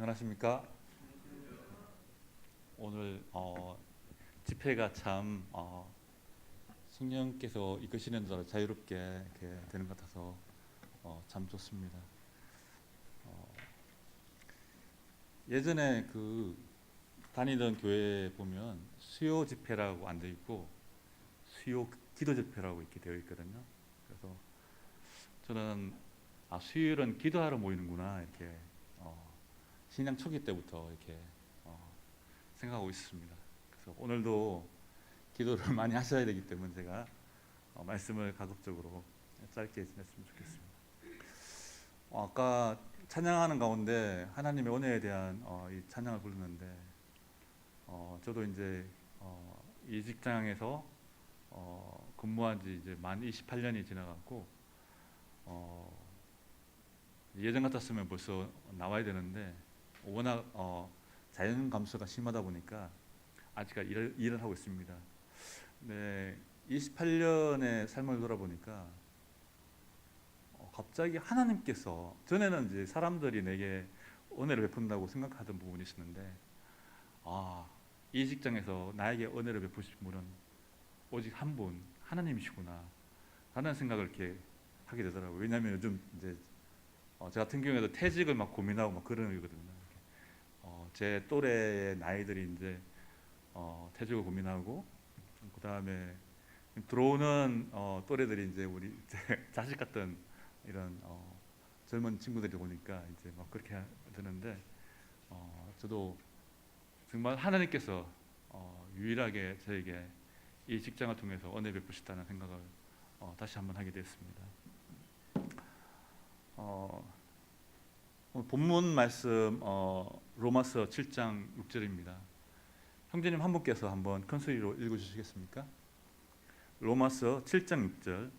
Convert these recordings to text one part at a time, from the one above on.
안녕하십니까? 오늘 집회가 참 성령께서 이끄시는 대로 자유롭게 이렇게 되는 것 같아서 참 좋습니다. 예전에 그 다니던 교회에 보면 수요 집회라고 안 되어 있고 수요 기도 집회라고 이렇게 되어 있거든요. 그래서 저는 수요일은 기도하러 모이는구나 이렇게 신앙 초기 때부터 이렇게 생각하고 있습니다. 그래서 오늘도 기도를 많이 하셔야 되기 때문에 제가 말씀을 가급적으로 짧게 했으면 좋겠습니다. 아까 찬양하는 가운데 하나님의 은혜에 대한 이 찬양을 부르는데 저도 이제 이 직장에서 근무한 지 이제 만 28년이 지나갔고 예전 같았으면 벌써 나와야 되는데 워낙 자연 감소가 심하다 보니까 아직 일을 하고 있습니다. 네, 28년의 삶을 돌아보니까 갑자기 하나님께서, 전에는 이제 사람들이 내게 은혜를 베푼다고 생각하던 부분이 있었는데 이 직장에서 나에게 은혜를 베푸실 분은 오직 한 분, 하나님이시구나 라는 생각을 이렇게 하게 되더라고요. 왜냐하면 요즘 이제 저 같은 경우에도 퇴직을 막 고민하고 막 그런 거거든요. 제 또래의 나이들이 이제 퇴직을 고민하고, 그 다음에 들어오는 또래들이 이제 우리 제 자식 같은 이런 젊은 친구들이 보니까 이제 막 그렇게 되는데 저도 정말 하나님께서 유일하게 저에게 이 직장을 통해서 은혜 베푸셨다는 생각을 다시 한번 하게 됐습니다. 오늘 본문 말씀 로마서 7장 6절입니다. 형제님 한 분께서 한번 큰 소리로 읽어주시겠습니까? 로마서 7장 6절.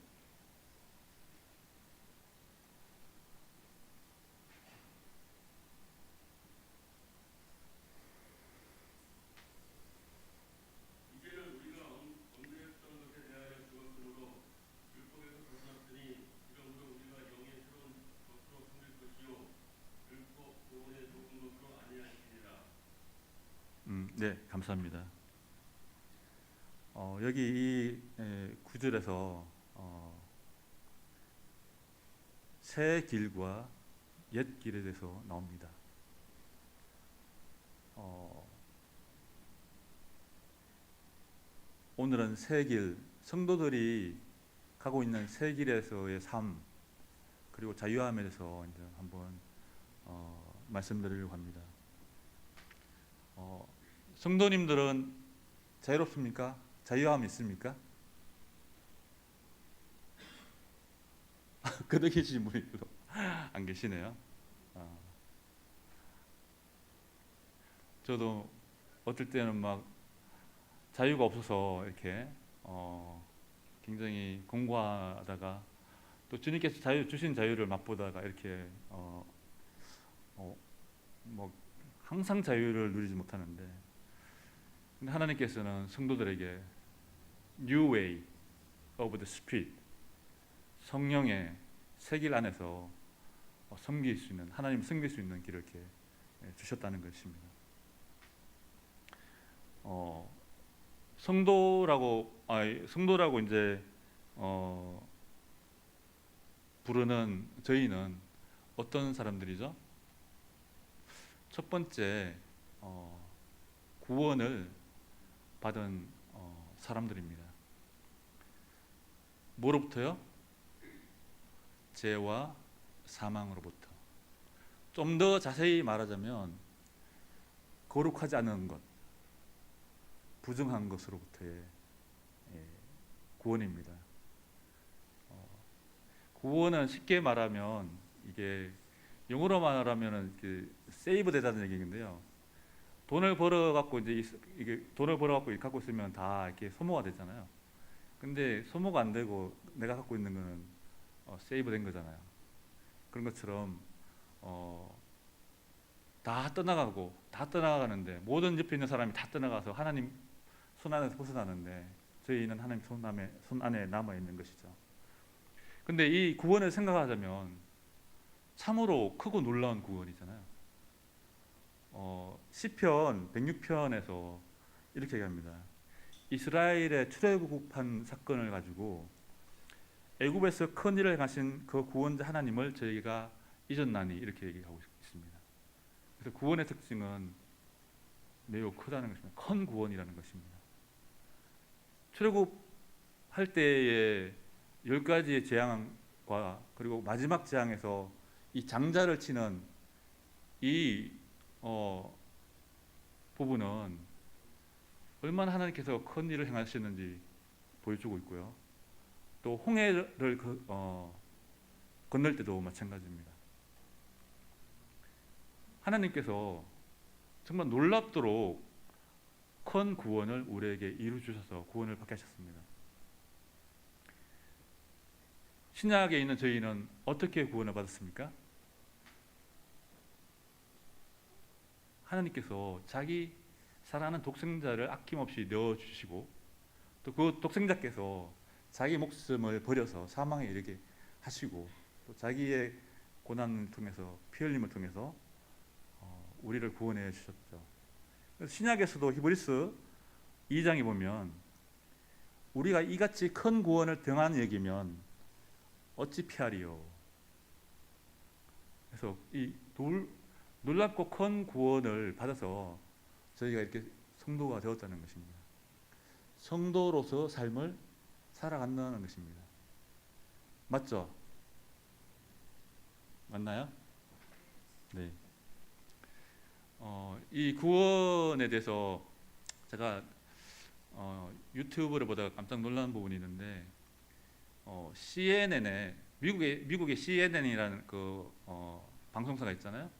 네, 감사합니다. 여기 이 구절에서 새 길과 옛 길에 대해서 나옵니다. 오늘은 새 길, 성도들이 가고 있는 새 길에서의 삶, 그리고 자유함에 대해서 이제 한번 말씀드리려고 합니다. 성도님들은 자유롭습니까? 자유함 있습니까? 그도 계신 분이 별로 안 계시네요. 저도 어떨 때는 막 자유가 없어서 이렇게 굉장히 공부하다가 또 주님께서 주신 자유를 맛보다가 이렇게 뭐 항상 자유를 누리지 못하는데, 근데 하나님께서는 성도들에게 New Way of the Spirit, 성령의 새 길 안에서 섬길 수 있는, 하나님 섬길 수 있는 길을 이렇게 주셨다는 것입니다. 성도라고 이제 부르는 저희는 어떤 사람들이죠? 첫 번째 구원을 받은 사람들입니다. 뭐로부터요? 죄와 사망으로부터. 좀 더 자세히 말하자면 거룩하지 않은 것, 부정한 것으로부터의 구원입니다. 구원은 쉽게 말하면 이게 영어로 말하면은 세이브 되다는 얘기인데요. 돈을 벌어 갖고 이제 이게 돈을 벌어 갖고 갖고 있으면 다 이렇게 소모가 되잖아요. 근데 소모가 안 되고 내가 갖고 있는 거는 세이브 된 거잖아요. 그런 것처럼 다 떠나가는데, 모든 옆에 있는 사람이 다 떠나가서 하나님 손 안에서 벗어나는데 저희는 하나님 손 안에 남아 있는 것이죠. 근데 이 구원을 생각하자면 참으로 크고 놀라운 구원이잖아요. 시편 106편에서 이렇게 얘기합니다. 이스라엘의 출애굽한 사건을 가지고 애굽에서 큰 일을 행하신 그 구원자 하나님을 저희가 잊었나니 이렇게 얘기하고 있습니다. 그래서 구원의 특징은 매우 크다는 것입니다. 큰 구원이라는 것입니다. 출애굽할 때의 10가지의 재앙과 그리고 마지막 재앙에서 이 장자를 치는 이 부분은 얼마나 하나님께서 큰 일을 행하셨는지 보여주고 있고요. 또 홍해를 건널 때도 마찬가지입니다. 하나님께서 정말 놀랍도록 큰 구원을 우리에게 이루 주셔서 구원을 받게 하셨습니다. 신약에 있는 저희는 어떻게 구원을 받았습니까? 하나님께서 자기 사랑하는 독생자를 아낌없이 넣어주시고 또 그 독생자께서 자기 목숨을 버려서 사망에 이르게 하시고 또 자기의 고난을 통해서 피 흘림을 통해서 우리를 구원해 주셨죠. 그래서 신약에서도 히브리서 2장에 보면 우리가 이같이 큰 구원을 등한히 여기면 어찌 피하리요. 그래서 이 놀랍고 큰 구원을 받아서 저희가 이렇게 성도가 되었다는 것입니다. 성도로서 삶을 살아간다는 것입니다. 맞죠? 맞나요? 네. 이 구원에 대해서 제가 유튜브를 보다가 깜짝 놀란 부분이 있는데 CNN에 미국의 CNN이라는 그 방송사가 있잖아요.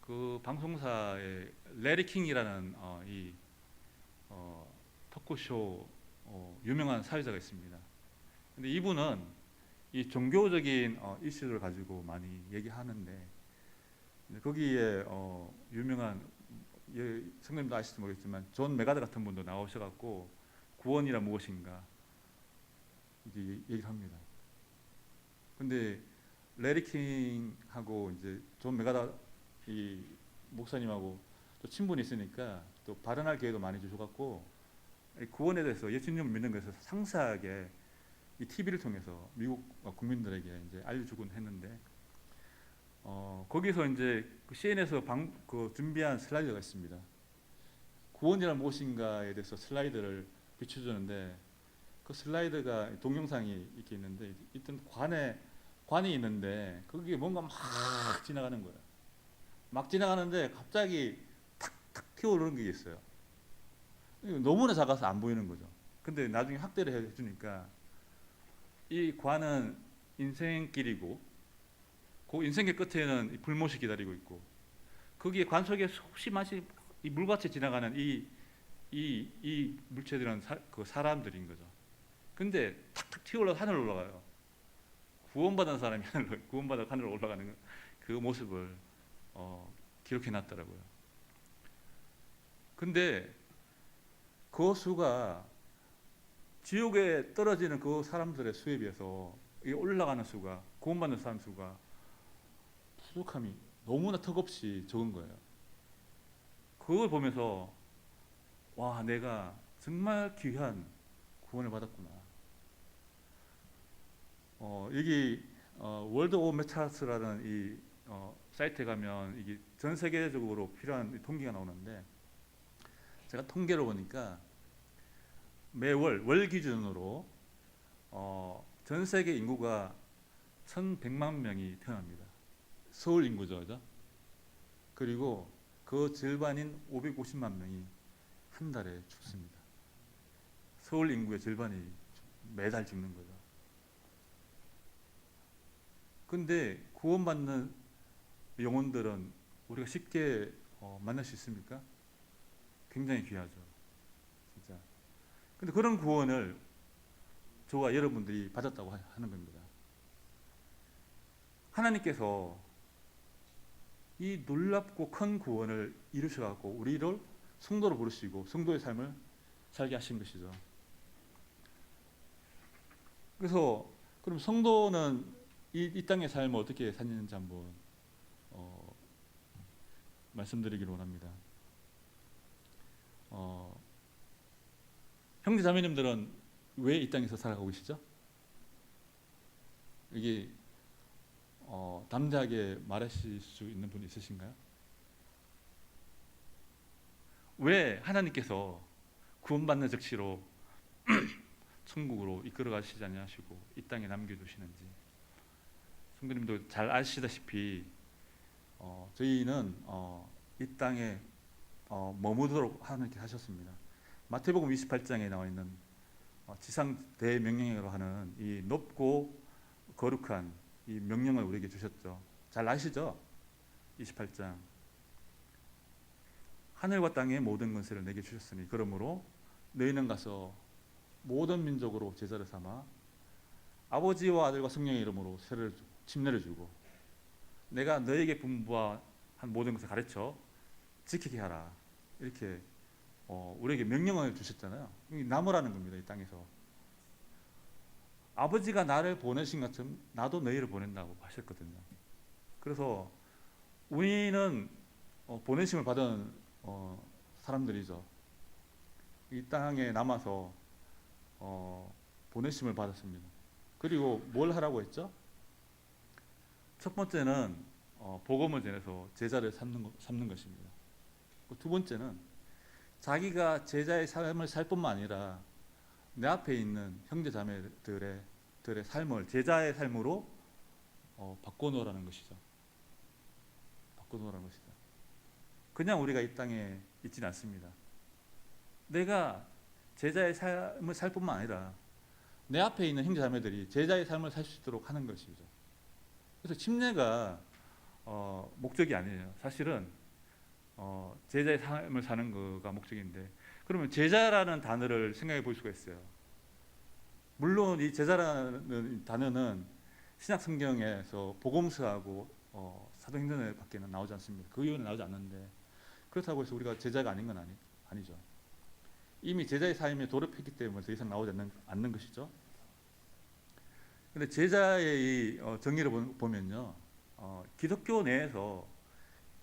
그 방송사에 레리 킹이라는 이 토크쇼 유명한 사회자가 있습니다. 근데 이분은 이 종교적인 이슈를 가지고 많이 얘기하는데 거기에 유명한 성님도 아실지 모르겠지만 존 메가드 같은 분도 나오셔갖고 구원이란 무엇인가 이제 얘기합니다. 근데 레리 킹하고 이제 존 메가드 이 목사님하고 또 친분이 있으니까 또 발언할 기회도 많이 주셔갖고 구원에 대해서 예수님을 믿는 것에서 상세하게 이 TV를 통해서 미국 국민들에게 이제 알려주곤 했는데 거기서 이제 그 CNN에서 준비한 슬라이드가 있습니다. 구원이란 무엇인가에 대해서 슬라이드를 비춰주는데 그 슬라이드가 동영상이 이렇게 있는데 일단 관이 있는데 거기에 뭔가 막 지나가는 거예요. 막 지나가는데 갑자기 탁탁 튀어오르는 게 있어요. 너무나 작아서 안 보이는 거죠. 근데 나중에 확대를 해주니까 이 관은 인생길이고 그 인생길 끝에는 불못이 기다리고 있고 거기에 관 속에 수없이 많이 이 물밭에 지나가는 이 물체들은 그 사람들인 거죠. 근데 탁탁 튀어올라서 하늘로 올라가요. 구원받은 사람이 구원받아 하늘로 올라가는 그 모습을 기록해 놨더라고요. 근데 그 수가 지옥에 떨어지는 그 사람들의 수에 비해서 올라가는 수가 구원받는 사람 수가 부족함이 너무나 턱없이 적은 거예요. 그걸 보면서 와, 내가 정말 귀한 구원을 받았구나. 여기 월드 오브 메타스라는 이 사이트에 가면 이게 전 세계적으로 필요한 통계가 나오는데 제가 통계로 보니까 매월 월 기준으로 전 세계 인구가 1,100만 명이 태어납니다. 서울 인구죠, 그죠? 그리고 그 절반인 550만 명이 한 달에 죽습니다. 서울 인구의 절반이 매달 죽는 거죠. 근데 구원받는 영혼들은 우리가 쉽게 만날 수 있습니까? 굉장히 귀하죠, 진짜. 근데 그런 구원을 저와 여러분들이 받았다고 하는 겁니다. 하나님께서 이 놀랍고 큰 구원을 이루셔갖고 우리를 성도로 부르시고 성도의 삶을 살게 하신 것이죠. 그래서 그럼 성도는 이 땅의 삶을 어떻게 사는지 한번 말씀드리기로 원합니다. 형제 자매님들은 왜 이 땅에서 살아가고 계시죠? 이게 담대하게 말하실 수 있는 분 있으신가요? 왜 하나님께서 구원받는 즉시로 천국으로 이끌어 가시지 않으시고 이 땅에 남겨두시는지, 성도님도 잘 아시다시피 저희는 이 땅에 머무도록 하나님께 하셨습니다. 마태복음 28장에 나와 있는 지상 대명령으로 하는 이 높고 거룩한 이 명령을 우리에게 주셨죠. 잘 아시죠? 28장. 하늘과 땅의 모든 권세를 내게 주셨으니 그러므로 너희는 가서 모든 민족으로 제자를 삼아 아버지와 아들과 성령의 이름으로 침례를 주고 내가 너에게 분부한 모든 것을 가르쳐 지키게 하라. 이렇게 우리에게 명령을 주셨잖아요. 남으라는 겁니다. 이 땅에서 아버지가 나를 보내신 것처럼 나도 너희를 보낸다고 하셨거든요. 그래서 우리는 보내심을 받은 사람들이죠. 이 땅에 남아서 보내심을 받았습니다. 그리고 뭘 하라고 했죠? 첫 번째는 복음을 전해서 제자를 삼는 것입니다. 두 번째는 자기가 제자의 삶을 살 뿐만 아니라 내 앞에 있는 형제 자매들의 삶을 제자의 삶으로 바꿔놓으라는 것이죠. 바꿔놓으라는 것이죠. 그냥 우리가 이 땅에 있지는 않습니다. 내가 제자의 삶을 살 뿐만 아니라 내 앞에 있는 형제 자매들이 제자의 삶을 살 수 있도록 하는 것이죠. 그래서 침례가 목적이 아니에요. 사실은 제자의 삶을 사는 거가 목적인데, 그러면 제자라는 단어를 생각해 볼 수가 있어요. 물론 이 제자라는 단어는 신약 성경에서 복음서하고 사도행전에 밖에는 나오지 않습니다. 그 이유는 나오지 않는데, 그렇다고 해서 우리가 제자가 아닌 건 아니죠. 이미 제자의 삶에 돌입했기 때문에 더 이상 나오지 않는 것이죠. 그런데 제자의 이 정의를 보면요, 기독교 내에서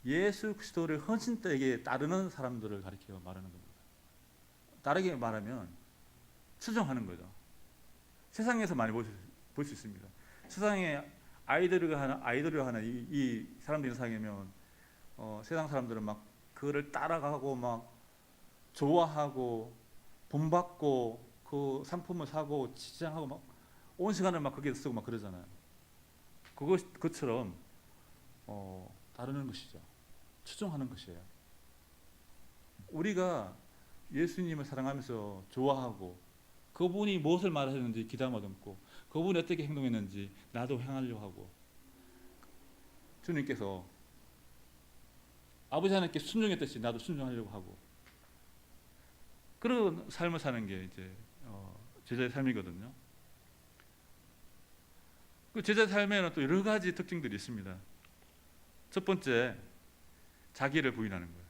예수 그리스도를 헌신되게 따르는 사람들을 가리켜 말하는 겁니다. 다르게 말하면 추종하는 거죠. 세상에서 많이 볼 수 있습니다. 세상에 아이돌을 하는 이 사람들이 세상이면 세상 사람들은 막 그를 따라가고 막 좋아하고 본받고 그 상품을 사고 치장하고 막 온 시간을 막 거기에 쓰고 막 그러잖아요. 그것처럼 따르는 것이죠. 추종하는 것이에요. 우리가 예수님을 사랑하면서 좋아하고 그분이 무엇을 말하셨는지 귀담아 듣고 그분이 어떻게 행동했는지 나도 행하려고 하고, 주님께서 아버지 하나님께 순종했듯이 나도 순종하려고 하고, 그런 삶을 사는 게 이제 제자의 삶이거든요. 그 제자의 삶에는 또 여러 가지 특징들이 있습니다. 첫 번째, 자기를 부인하는 거예요.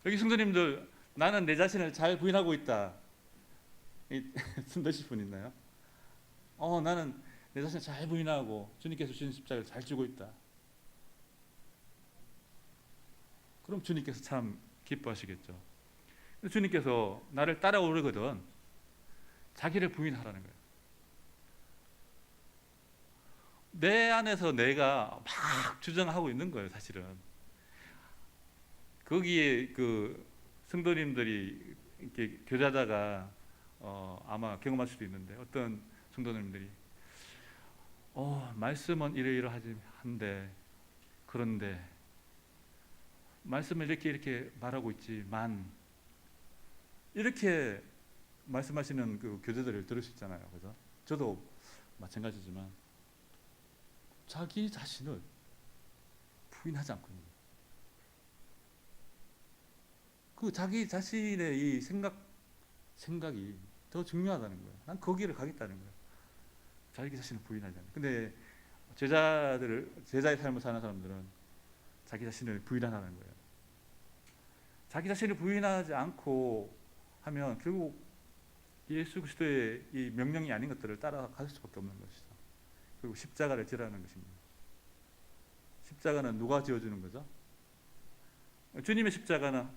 여기 성도님들, 나는 내 자신을 잘 부인하고 있다, 손 드실 분 있나요? 나는 내 자신을 잘 부인하고 주님께서 주신 십자가를 잘 지고 있다. 그럼 주님께서 참 기뻐하시겠죠. 주님께서 나를 따라오르거든 자기를 부인하라는 거예요. 내 안에서 내가 막 주장하고 있는 거예요. 사실은 거기에 그 성도님들이 이렇게 교제하다가 아마 경험할 수도 있는데, 어떤 성도님들이 말씀은 이러이러하지 한데, 그런데 말씀을 이렇게 말하고 있지만, 이렇게 말씀하시는 그 교제들을 들을 수 있잖아요. 그죠? 저도 마찬가지지만 자기 자신을 부인하지 않고 있는 거예요. 그 자기 자신의 이 생각이 더 중요하다는 거예요. 난 거기를 가겠다는 거예요. 자기 자신을 부인하지 않아요. 근데 제자의 삶을 사는 사람들은 자기 자신을 부인하는 거예요. 자기 자신을 부인하지 않고 하면 결국 예수 그리스도의 이 명령이 아닌 것들을 따라갈 수밖에 없는 것이죠. 그리고 십자가를 지라는 것입니다. 십자가는 누가 지어주는 거죠? 주님의 십자가는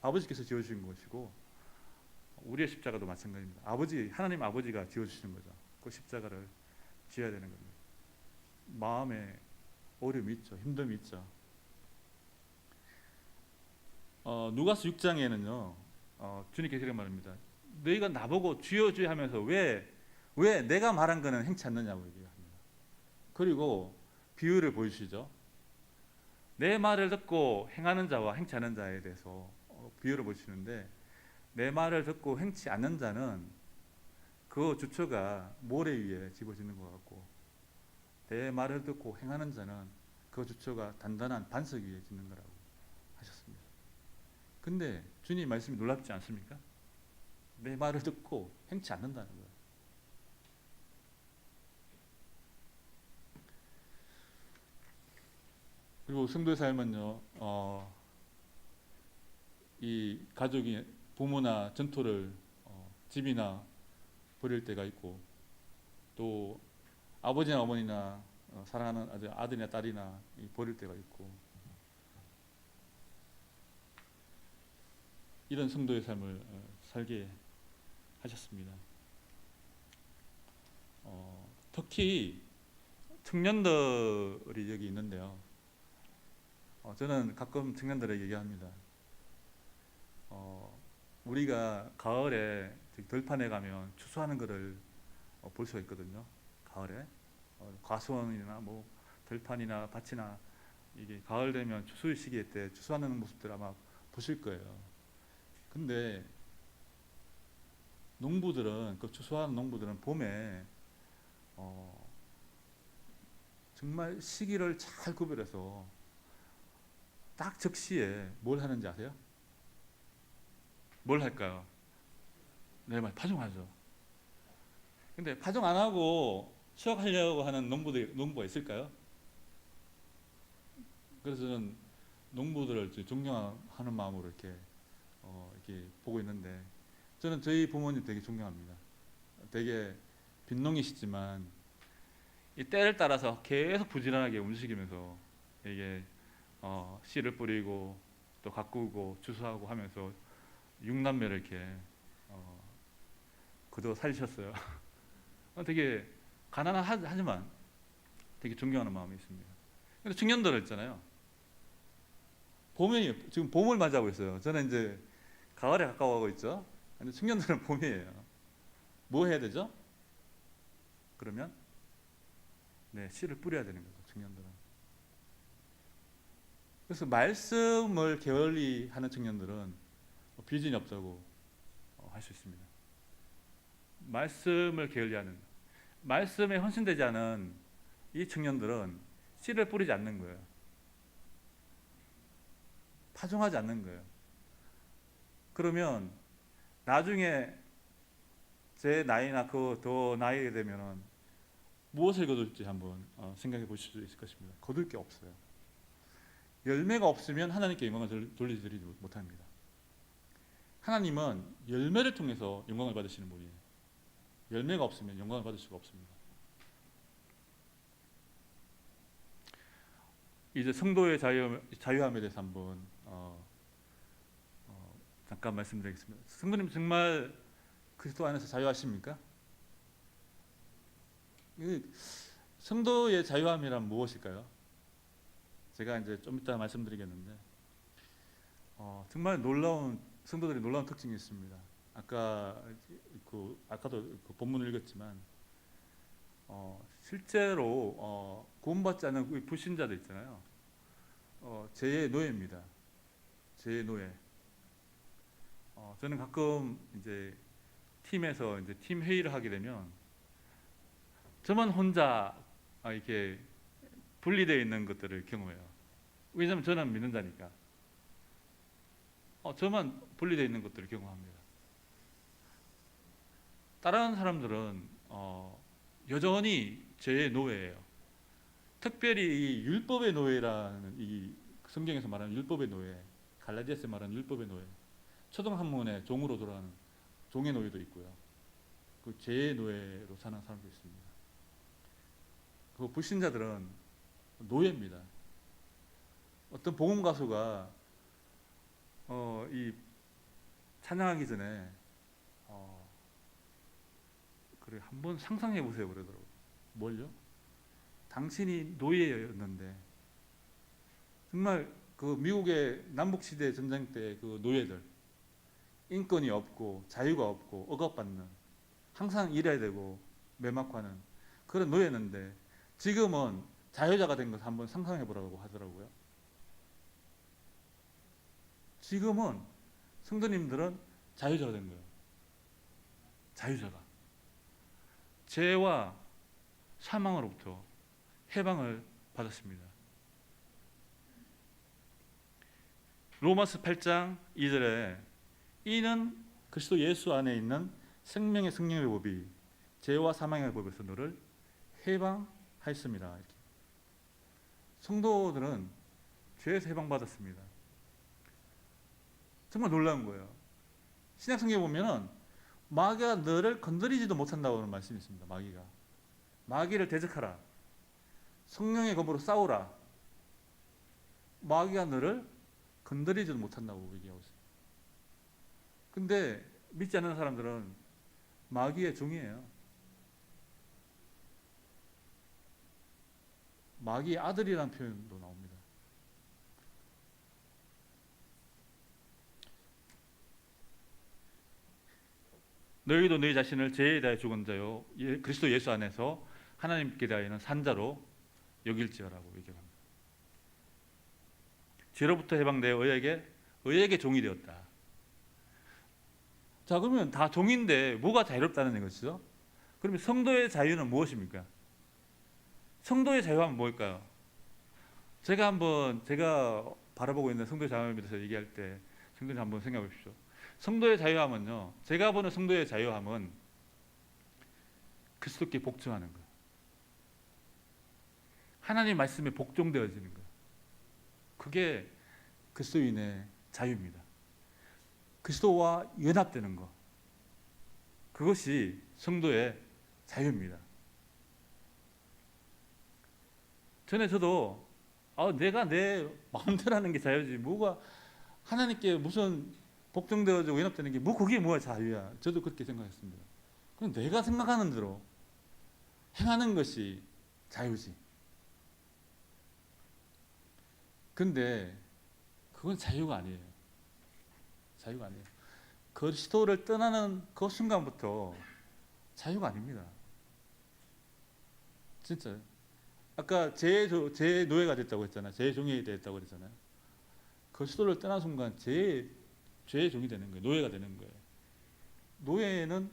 아버지께서 지어주신 것이고 우리의 십자가도 마찬가지입니다. 하나님 아버지가 지어주시는 거죠. 그 십자가를 지어야 되는 겁니다. 마음에 어려움이 있죠. 힘듦이 있죠. 누가서 6장에는요 주님께서 이렇게 말합니다. 너희가 나보고 주여 주여 하면서 왜 내가 말한 거는 행치 않느냐고 얘기합니다. 그리고 비유를 보여주시죠. 내 말을 듣고 행하는 자와 행치 않는 자에 대해서 비유를 보시는데, 내 말을 듣고 행치 않는 자는 그 주처가 모래 위에 집어지는 것 같고, 내 말을 듣고 행하는 자는 그 주처가 단단한 반석 위에 짓는 거라고 하셨습니다. 근데 주님 말씀이 놀랍지 않습니까? 내 말을 듣고 행치 않는다는 거예요. 그리고 성도의 삶은요, 이 가족이 부모나 전토를 집이나 버릴 때가 있고, 또 아버지나 어머니나 사랑하는 아들이나 딸이나 버릴 때가 있고, 이런 성도의 삶을 살게 하셨습니다. 특히 청년들이 여기 있는데요. 저는 가끔 청년들에게 얘기합니다. 우리가 가을에 들판에 가면 추수하는 것을 볼 수가 있거든요. 가을에 과수원이나 뭐 들판이나 밭이나 이게 가을 되면 추수 시기에 때 추수하는 모습들 아마 보실 거예요. 근데 그 추수하는 농부들은 봄에 정말 시기를 잘 구별해서 딱 적시에 뭘 하는지 아세요? 뭘 할까요? 네, 파종하죠. 근데 파종 안 하고 수확하려고 하는 농부가 있을까요? 그래서 저는 농부들을 존경하는 마음으로 이렇게 보고 있는데, 저는 저희 부모님 되게 존경합니다. 되게 빈농이시지만 이 때를 따라서 계속 부지런하게 움직이면서 이게 씨를 뿌리고 또 가꾸고 추수하고 하면서 6남매를 이렇게 그도 살리셨어요. 되게 가난하지만 되게 존경하는 마음이 있습니다. 근데 청년들 있잖아요. 지금 봄을 맞이하고 있어요. 저는 이제 가을에 가까워가고 있죠. 근데 청년들은 봄이에요. 뭐 해야 되죠? 그러면 씨를 뿌려야 되는 거죠, 청년들은. 그래서 말씀을 게을리 하는 청년들은 비전이 없다고 할 수 있습니다. 말씀을 게을리하는, 말씀에 헌신되지 않은 이 청년들은 씨를 뿌리지 않는 거예요. 파종하지 않는 거예요. 그러면 나중에 제 나이나 그 더 나이가 되면은 무엇을 거둘지 한번 생각해 보실 수 있을 것입니다. 거둘 게 없어요. 열매가 없으면 하나님께 영광을 돌려드리지 못합니다. 하나님은 열매를 통해서 영광을 받으시는 분이에요. 열매가 없으면 영광을 받을 수가 없습니다. 이제 성도의 자유함에 대해서 한번 잠깐 말씀드리겠습니다. 성도님 정말 그리스도 안에서 자유하십니까? 성도의 자유함이란 무엇일까요? 제가 이제 좀 이따 말씀드리겠는데, 정말 성도들이 놀라운 특징이 있습니다. 아까도 그 본문을 읽었지만, 실제로 구원받지 않은 불신자들 있잖아요. 죄의 노예입니다. 죄의 노예. 저는 가끔 이제 팀에서 이제 팀 회의를 하게 되면 저만 혼자 이렇게 분리되어 있는 것들을 경험해요. 왜냐하면 저는 믿는 자니까. 저만 분리되어 있는 것들을 경험합니다. 다른 사람들은 여전히 죄의 노예예요. 특별히 이 율법의 노예라는, 이 성경에서 말하는 율법의 노예, 갈라디아서 말하는 율법의 노예, 초등학문의 종으로 돌아가는 종의 노예도 있고요. 그 죄의 노예로 사는 사람도 있습니다. 그 불신자들은 노예입니다. 어떤 복음 가수가 이 찬양하기 전에 그래 한번 상상해 보세요 그러더라고요. 뭘요? 당신이 노예였는데 정말 그 미국의 남북 시대 전쟁 때 그 노예들 인권이 없고 자유가 없고 억압받는 항상 일해야 되고 매맞고하는 그런 노예였는데 지금은 자유자가 된 것을 한번 상상해 보라고 하더라고요. 지금은 성도님들은 자유자가 된 거예요. 자유자가 죄와 사망으로부터 해방을 받았습니다. 로마서 8장 2절에 이는 그리스도 예수 안에 있는 생명의 성령의 법이 죄와 사망의 법에서 너를 해방하였습니다. 이렇게. 성도들은 죄에서 해방받았습니다. 정말 놀라운 거예요. 신약 성경에 보면은 마귀가 너를 건드리지도 못한다고 하는 말씀이 있습니다. 마귀를 대적하라. 성령의 검으로 싸우라. 마귀가 너를 건드리지도 못한다고 얘기하고 있어요. 근데 믿지 않는 사람들은 마귀의 종이에요. 마귀의 아들이라는 표현도 나옵니다. 너희도 너희 자신을 죄에 대하여 죽은 자요 그리스도 예수 안에서 하나님께 대하여는 산자로 여길지어라고 얘기합니다. 죄로부터 해방되어 의에게 종이 되었다. 자, 그러면 다 종인데 뭐가 자유롭다는 것이죠? 그러면 성도의 자유는 무엇입니까? 성도의 자유하면 뭘까요? 제가 바라보고 있는 성도의 자유에 대해서 얘기할 때 성도님 한번 생각해 보십시오. 성도의 자유함은요, 제가 보는 성도의 자유함은 그리스도께 복종하는 거예요. 하나님 말씀에 복종되어지는 거예요. 그게 그리스도인의 자유입니다. 그리스도와 연합되는 것, 그것이 성도의 자유입니다. 저도 내가 내 마음대로 하는 게 자유지, 뭐가 하나님께 무슨 복종되어지고 연합되는 게 그게 뭐야 자유야. 저도 그렇게 생각했습니다. 그냥 내가 생각하는 대로 행하는 것이 자유지. 근데 그건 자유가 아니에요. 자유가 아니에요. 그리스도를 떠나는 그 순간부터 자유가 아닙니다. 진짜. 아까 제 노예가 됐다고 했잖아요. 제 종이 됐다고 그랬잖아요. 그리스도를 떠난 순간 죄의 종이 되는 거예요. 노예가 되는 거예요. 노예는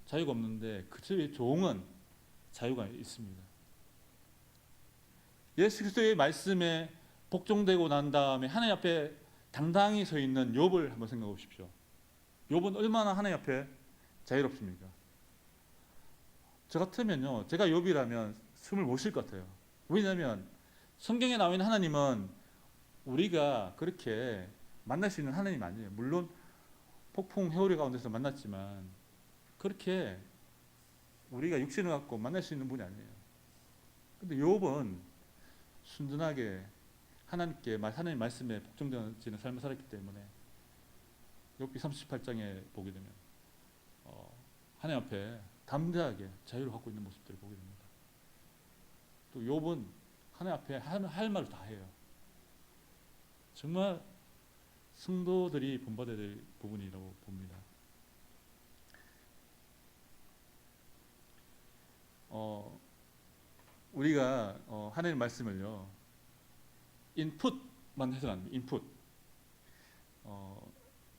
자유가 없는데 그의 종은 자유가 있습니다. 예수 그리스도의 말씀에 복종되고 난 다음에 하나님 앞에 당당히 서 있는 욥을 한번 생각해 보십시오. 욥은 얼마나 하나님 앞에 자유롭습니까? 저 같으면요, 제가 욥이라면 숨을 못 쉴 것 같아요. 왜냐하면 성경에 나와 있는 하나님은 우리가 그렇게 만날 수 있는 하나님 아니에요. 물론 폭풍 회오리 가운데서 만났지만 그렇게 우리가 육신을 갖고 만날 수 있는 분이 아니에요. 근데 욥은 순전하게 하나님 말씀에 복종되어지는 삶을 살았기 때문에 욥기 38장에 보게 되면 하나님 앞에 담대하게 자유를 갖고 있는 모습들을 보게 됩니다. 또 욥은 하나님 앞에 할 말을 다 해요. 정말 성도들이 본받아야 될 부분이라고 봅니다. 우리가 하나님 말씀을요, 인풋만 해서 안 돼요. 인풋.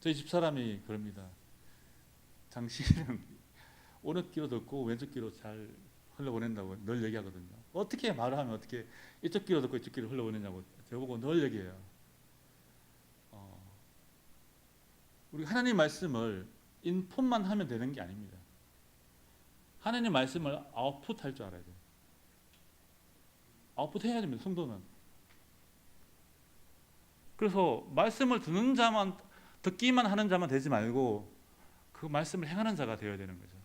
저희 집사람이 그럽니다. 당신은 오른쪽 귀로 듣고 왼쪽 귀로 잘 흘러보낸다고 늘 얘기하거든요. 어떻게 말을 하면 어떻게 이쪽 귀로 듣고 이쪽 귀로 흘러보내냐고 저보고 늘 얘기해요. 우리 하나님 말씀을 인풋만 하면 되는 게 아닙니다. 하나님 말씀을 아웃풋 할 줄 알아야 돼요. 아웃풋 해야 됩니다. 성도는. 그래서 말씀을 듣기만 하는 자만 되지 말고 그 말씀을 행하는 자가 되어야 되는 거죠.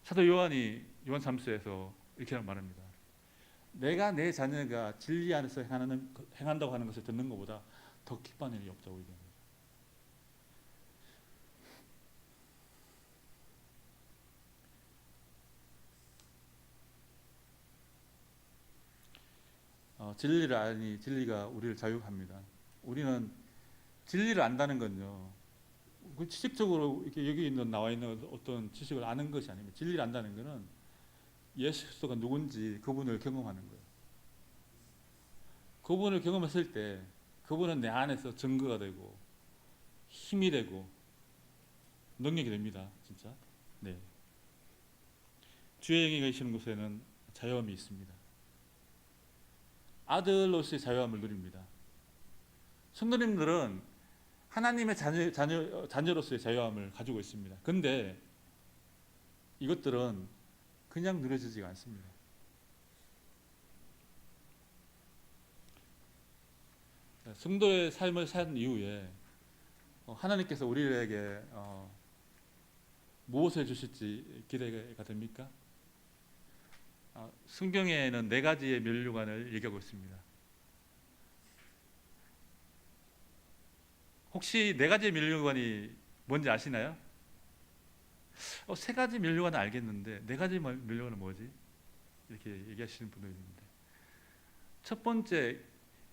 사도 요한이 요한 3서에서 이렇게 말합니다. 내가 내 자녀가 진리 안에서 행한다고 하는 것을 듣는 것보다 더 기뻐하는 일이 없다고 얘기합니다. 진리를 아니 진리가 우리를 자유합니다. 우리는 진리를 안다는 건요, 그 지식적으로 이렇게 여기 있는 나와 있는 어떤 지식을 아는 것이 아닙니다. 진리를 안다는 것은 예수 그리스도가 누군지 그분을 경험하는 거예요. 그분을 경험했을 때 그분은 내 안에서 증거가 되고 힘이 되고 능력이 됩니다. 진짜. 네. 주의 영이 계시는 곳에는 자유함이 있습니다. 아들로서의 자유함을 누립니다. 성도님들은 하나님의 자녀로서의 자유함을 가지고 있습니다. 근데 이것들은 그냥 누려지지가 않습니다. 성도의 삶을 산 이후에 하나님께서 우리에게 무엇을 주실지 기대가 됩니까? 성경에는 4가지의 면류관을 얘기하고 있습니다. 혹시 4가지의 면류관이 뭔지 아시나요? 3가지 면류관은 알겠는데 4가지 면류관은 뭐지? 이렇게 얘기하시는 분들이 있는데, 첫 번째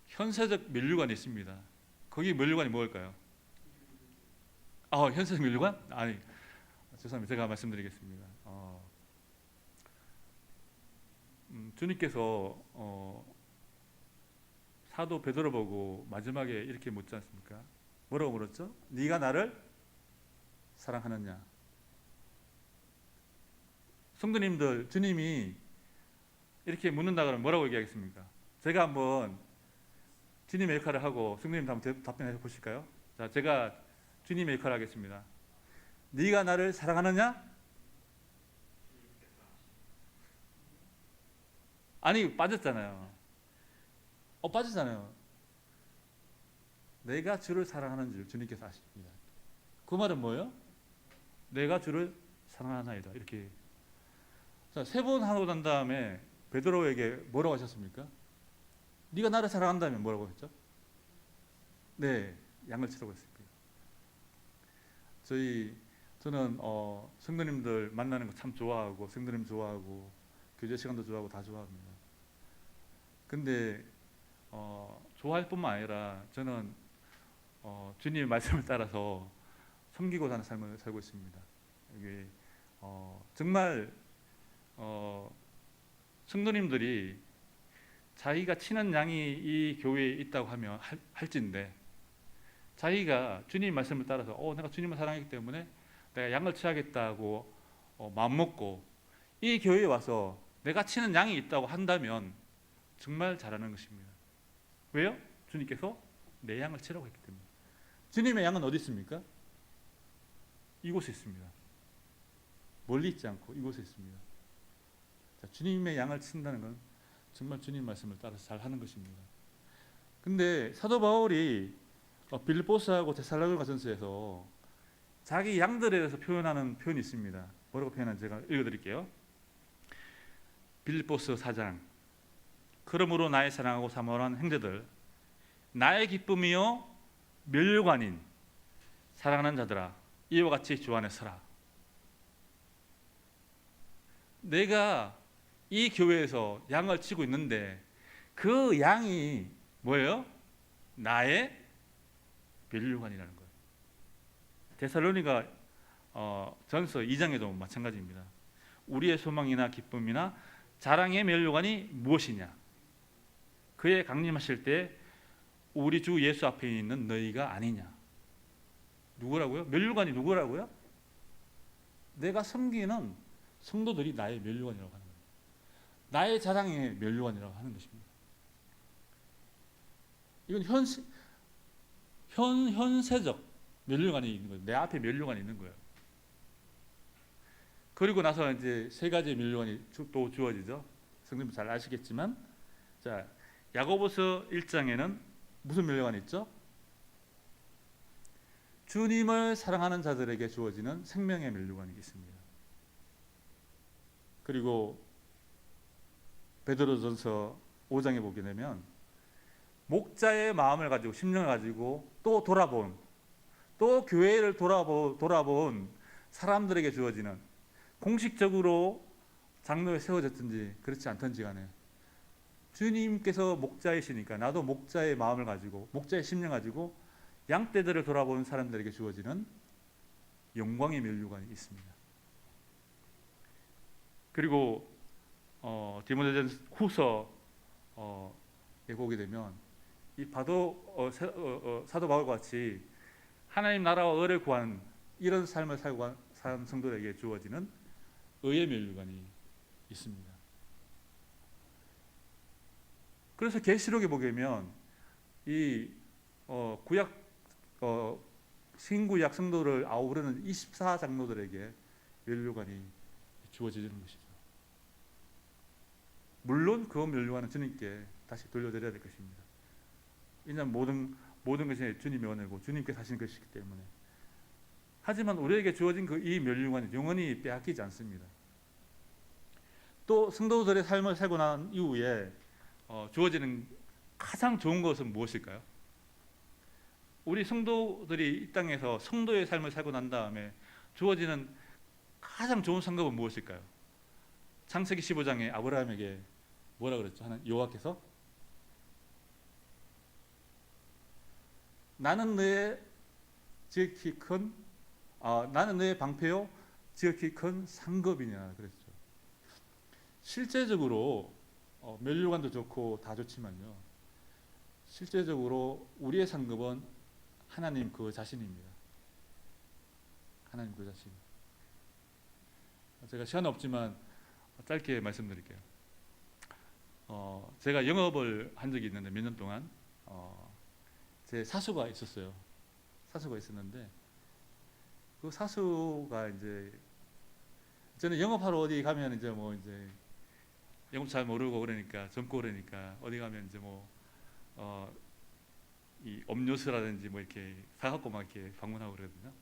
현세적 면류관이 있습니다. 거기 면류관이 뭘까요? 현세적 면류관? 아니, 죄송합니다. 제가 말씀드리겠습니다. 주님께서 사도 베드로 보고 마지막에 이렇게 묻지 않습니까? 뭐라고 물었죠? 네가 나를 사랑하느냐? 성도님들, 주님이 이렇게 묻는다 그러면 뭐라고 얘기하겠습니까? 제가 한번 주님의 역할을 하고 성도님 한번 답변해 보실까요? 자, 제가 주님의 역할을 하겠습니다. 네가 나를 사랑하느냐? 아니, 빠졌잖아요. 빠졌잖아요. 내가 주를 사랑하는 줄 주님께서 아십니다. 그 말은 뭐예요? 내가 주를 사랑하나이다. 이렇게. 자, 3번 하고 난 다음에 베드로에게 뭐라고 하셨습니까? 네가 나를 사랑한다면 뭐라고 했죠? 네, 양을 치라고 했습니다. 저는 성도님들 만나는 거 참 좋아하고, 성도님 좋아하고, 교제 시간도 좋아하고 다 좋아합니다. 근데 좋아할 뿐만 아니라 저는 주님의 말씀을 따라서 섬기고 사는 삶을 살고 있습니다. 이게 정말 성도님들이 자기가 치는 양이 이 교회에 있다고 하면 할진데, 자기가 주님 말씀을 따라서 내가 주님을 사랑하기 때문에 내가 양을 쳐야겠다고 마음 먹고 이 교회에 와서 내가 치는 양이 있다고 한다면 정말 잘하는 것입니다. 왜요? 주님께서 내 양을 치라고 했기 때문에. 주님의 양은 어디 있습니까? 이곳에 있습니다. 멀리 있지 않고 이곳에 있습니다. 자, 주님의 양을 친다는 건 정말 주님 말씀을 따라서 잘 하는 것입니다. 근데 사도 바울이 빌립보스하고 데살로니가 전서에서 자기 양들에 대해서 표현하는 표현이 있습니다. 뭐라고 표현하는지 제가 읽어드릴게요. 빌립보스 4장. 그러므로 나의 사랑하고 사모하는 형제들, 나의 기쁨이요 면류관인 사랑하는 자들아, 이와 같이 주 안에 서라. 내가 이 교회에서 양을 치고 있는데 그 양이 뭐예요? 나의 면류관이라는 거예요. 데살로니가 전서 2장에도 마찬가지입니다. 우리의 소망이나 기쁨이나 자랑의 면류관이 무엇이냐? 그의 강림하실 때 우리 주 예수 앞에 있는 너희가 아니냐? 누구라고요? 면류관이 누구라고요? 내가 섬기는 성도들이 나의 면류관이라고 하는 거예요. 나의 자랑의 면류관이라고 하는 것입니다. 이건 현세적 면류관이 있는 거예요. 내 앞에 면류관이 있는 거예요. 그리고 나서 이제 3가지의 면류관이 또 주어지죠. 성도님 잘 아시겠지만, 자, 야고보서 1장에는 무슨 면류관이 있죠? 주님을 사랑하는 자들에게 주어지는 생명의 면류관이 있습니다. 그리고 베드로전서 5장에 보게 되면 목자의 마음을 가지고 심령을 가지고 또 돌아본, 또 교회를 돌아본 사람들에게 주어지는, 공식적으로 장로에 세워졌든지 그렇지 않든지 간에 주님께서 목자이시니까 나도 목자의 마음을 가지고 목자의 심령 가지고 양떼들을 돌아보는 사람들에게 주어지는 영광의 면류관이 있습니다. 그리고 디모데전서 후서에 보게 되면 이 사도 바울과 같이 하나님 나라와 의를 구한 이런 삶을 살고 사는 성도들에게 주어지는 의의 면류관이 있습니다. 그래서 계시록에 보게 되면 이 구약 신구약 성도를 아우르는 24장로들에게 면류관이 주어지는 것이죠. 물론 그 면류관은 주님께 다시 돌려드려야 될 것입니다. 왜냐하면 모든 것이 주님의 은혜고 주님께 하신 것이기 때문에. 하지만 우리에게 주어진 이 면류관이 영원히 빼앗기지 않습니다. 또 성도들의 삶을 살고 난 이후에 주어지는 가장 좋은 것은 무엇일까요? 우리 성도들이 이 땅에서 성도의 삶을 살고 난 다음에 주어지는 가장 좋은 상급은 무엇일까요? 창세기 15장에 아브라함에게 뭐라 그랬죠? 여호와께서 나는 너의 지극히 큰 나는 너의 방패요 지극히 큰 상급이냐 그랬죠. 실제적으로 면류관도 좋고 다 좋지만요, 실제적으로 우리의 상급은 하나님 그 자신입니다. 하나님 그 자신. 제가 시간 없지만 짧게 말씀드릴게요. 제가 영업을 한 적이 있는데 몇 년 동안 제 사수가 있었어요. 사수가 있었는데 그 사수가 이제 저는 영업하러 어디 가면 이제 영업 잘 모르고 그러니까 젊고 그러니까 어디 가면 이제 이 음료수라든지 이렇게 사갖고 막 이렇게 방문하고 그러거든요.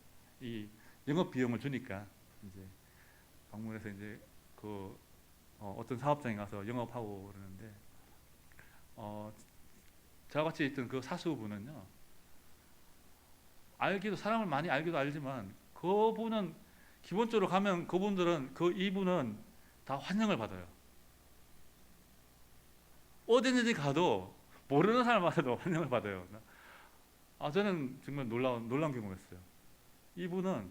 이 영업 비용을 주니까 이제 방문해서 이제 어떤 사업장에 가서 영업하고 그러는데 저와 같이 있던 그 사수분은요, 사람을 많이 알기도 알지만 그분은 기본적으로 가면 이분은 다 환영을 받아요. 어디든지 가도 모르는 사람마다도 환영을 받아요. 저는 정말 놀라운 경험이었어요. 이분은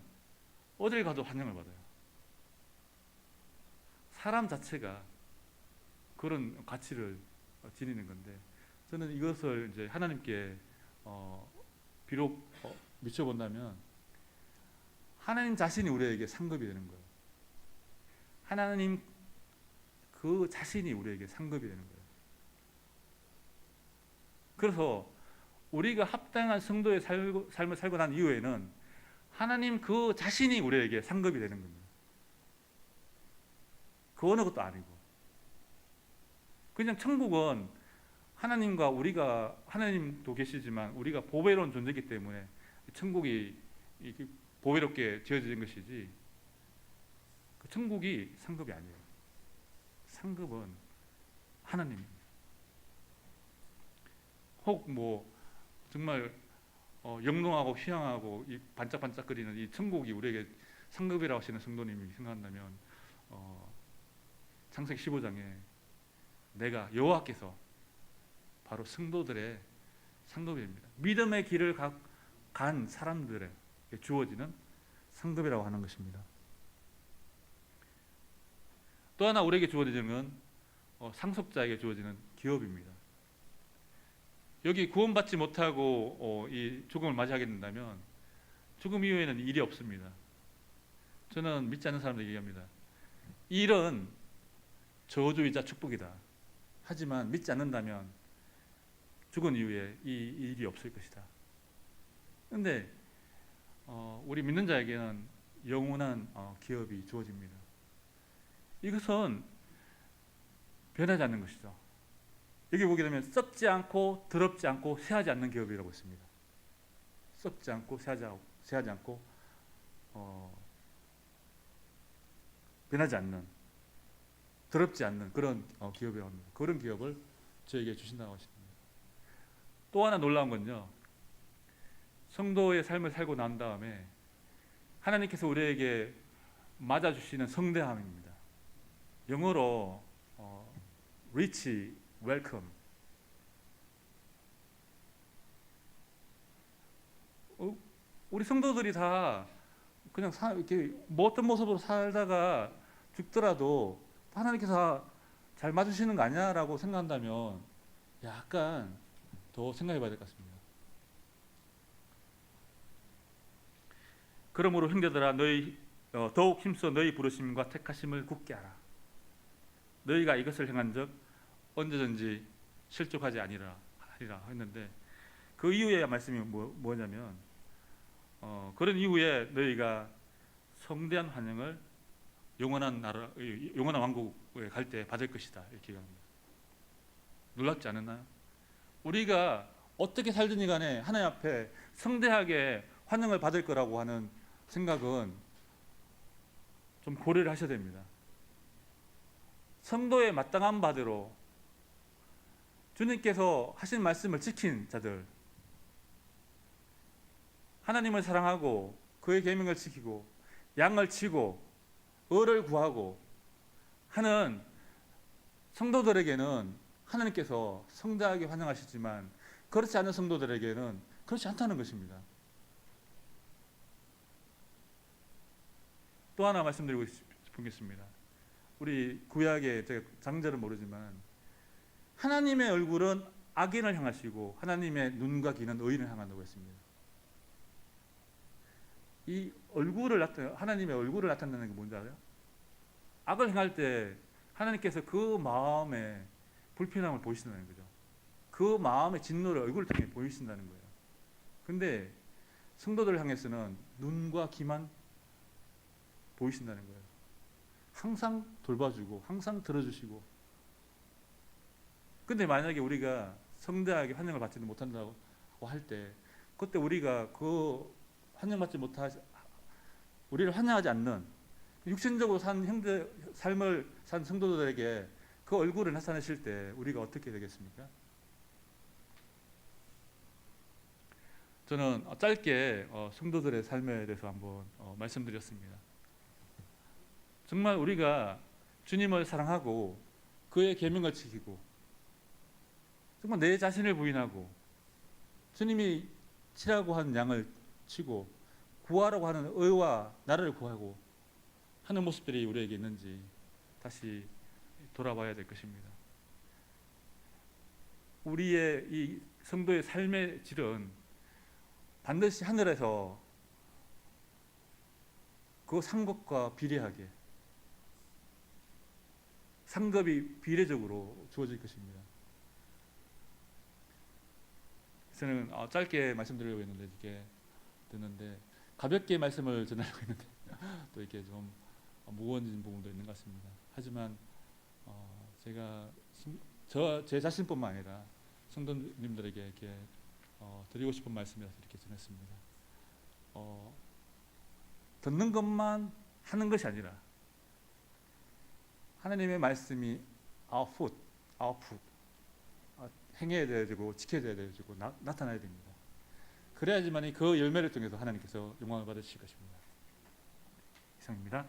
어딜 가도 환영을 받아요. 사람 자체가 그런 가치를 지니는 건데, 저는 이것을 이제 하나님께 비록 미쳐본다면 하나님 자신이 우리에게 상급이 되는 거예요. 하나님 그 자신이 우리에게 상급이 되는 거예요. 그래서 우리가 합당한 성도의 삶을 살고 난 이후에는 하나님 그 자신이 우리에게 상급이 되는 겁니다. 그 어느 것도 아니고, 그냥 천국은 하나님과 우리가, 하나님도 계시지만 우리가 보배로운 존재이기 때문에 천국이 보배롭게 지어진 것이지, 그 천국이 상급이 아니에요. 상급은 하나님입니다. 혹 정말 영롱하고 휘황하고 이 반짝반짝거리는 이 천국이 우리에게 상급이라고 하시는 성도님이 생각한다면 창세기 15장에 내가 여호와께서 바로 성도들의 상급입니다. 믿음의 길을 간 사람들에게 주어지는 상급이라고 하는 것입니다. 또 하나 우리에게 주어지는 상속자에게 주어지는 기업입니다. 여기 구원받지 못하고 이 죽음을 맞이하게 된다면 죽음 이후에는 일이 없습니다. 저는 믿지 않는 사람들에게 얘기합니다. 일은 저주이자 축복이다. 하지만 믿지 않는다면 죽은 이후에 이 일이 없을 것이다. 그런데 우리 믿는 자에게는 영원한 기업이 주어집니다. 이것은 변하지 않는 것이죠. 여기 보게 되면 썩지 않고 더럽지 않고 쇠하지 않는 기업이라고 있습니다. 썩지 않고 쇠하지 않고 변하지 않는. 더럽지 않는 그런 기업이라고 합니다. 그런 기업을 저에게 주신다고 하십니다. 또 하나 놀라운 건요. 성도의 삶을 살고 난 다음에 하나님께서 우리에게 맞아주시는 성대함입니다. 영어로 rich welcome. 우리 성도들이 다 그냥 이렇게 뭐 어떤 모습으로 살다가 죽더라도 하나님께서 잘 맞으시는 거 아니야? 라고 생각한다면 약간 더 생각해 봐야 될 것 같습니다. 그러므로 형제들아 너희 더욱 힘써 너희 부르심과 택하심을 굳게 하라. 너희가 이것을 행한 적 언제든지 실족하지 아니라 하리라 했는데 그 이후에 말씀이 뭐냐면 그런 이후에 너희가 성대한 환영을 영원한 나라, 영원한 왕국에 갈 때 받을 것이다 이렇게 얘기합니다. 놀랍지 않았나요? 우리가 어떻게 살든지 간에 하나님 앞에 성대하게 환영을 받을 거라고 하는 생각은 좀 고려를 하셔야 됩니다. 성도의 마땅한 바대로 주님께서 하신 말씀을 지킨 자들, 하나님을 사랑하고 그의 계명을 지키고 양을 치고 을을 구하고 하는 성도들에게는 하나님께서 성대하게 환영하시지만 그렇지 않은 성도들에게는 그렇지 않다는 것입니다. 또 하나 말씀드리고 싶겠습니다. 우리 구약의 제가 장절은 모르지만 하나님의 얼굴은 악인을 향하시고 하나님의 눈과 귀는 의인을 향한다고 했습니다. 이 하나님의 얼굴을 나타내는 게 뭔지 알아요? 악을 행할 때 하나님께서 그 마음에 불편함을 보이신다는 거죠. 그 마음의 진노를 얼굴을 통해 보이신다는 거예요. 근데 성도들을 향해서는 눈과 귀만 보이신다는 거예요. 항상 돌봐주고 항상 들어주시고. 근데 만약에 우리가 성대하게 환영을 받지는 못한다고 할 때 그때 우리가 그 환영받지 우리를 환영하지 않는 육신적으로 산 삶을 산 성도들에게 그 얼굴을 나타내실 때 우리가 어떻게 되겠습니까? 저는 짧게 성도들의 삶에 대해서 한번 말씀드렸습니다. 정말 우리가 주님을 사랑하고 그의 계명을 지키고 정말 내 자신을 부인하고 주님이 치라고 하는 양을 치고 구하라고 하는 의와 나를 구하고 하는 모습들이 우리에게 있는지 다시 돌아봐야 될 것입니다. 우리의 이 성도의 삶의 질은 반드시 하늘에서 그 상급과 비례하게 상급이 비례적으로 주어질 것입니다. 저는 짧게 말씀드리려고 했는데 이렇게 듣는데 가볍게 말씀을 전하려고 했는데 또 이렇게 좀 무거워진 부분도 있는 것 같습니다. 하지만 제가 제 자신뿐만 아니라 성도님들에게 이렇게 드리고 싶은 말씀이라서 이렇게 전했습니다. 듣는 것만 하는 것이 아니라 하나님의 말씀이 output, 행해야 되고 지켜야 되고 나타나야 됩니다. 그래야지만 그 열매를 통해서 하나님께서 영광을 받으실 것입니다. 이상입니다.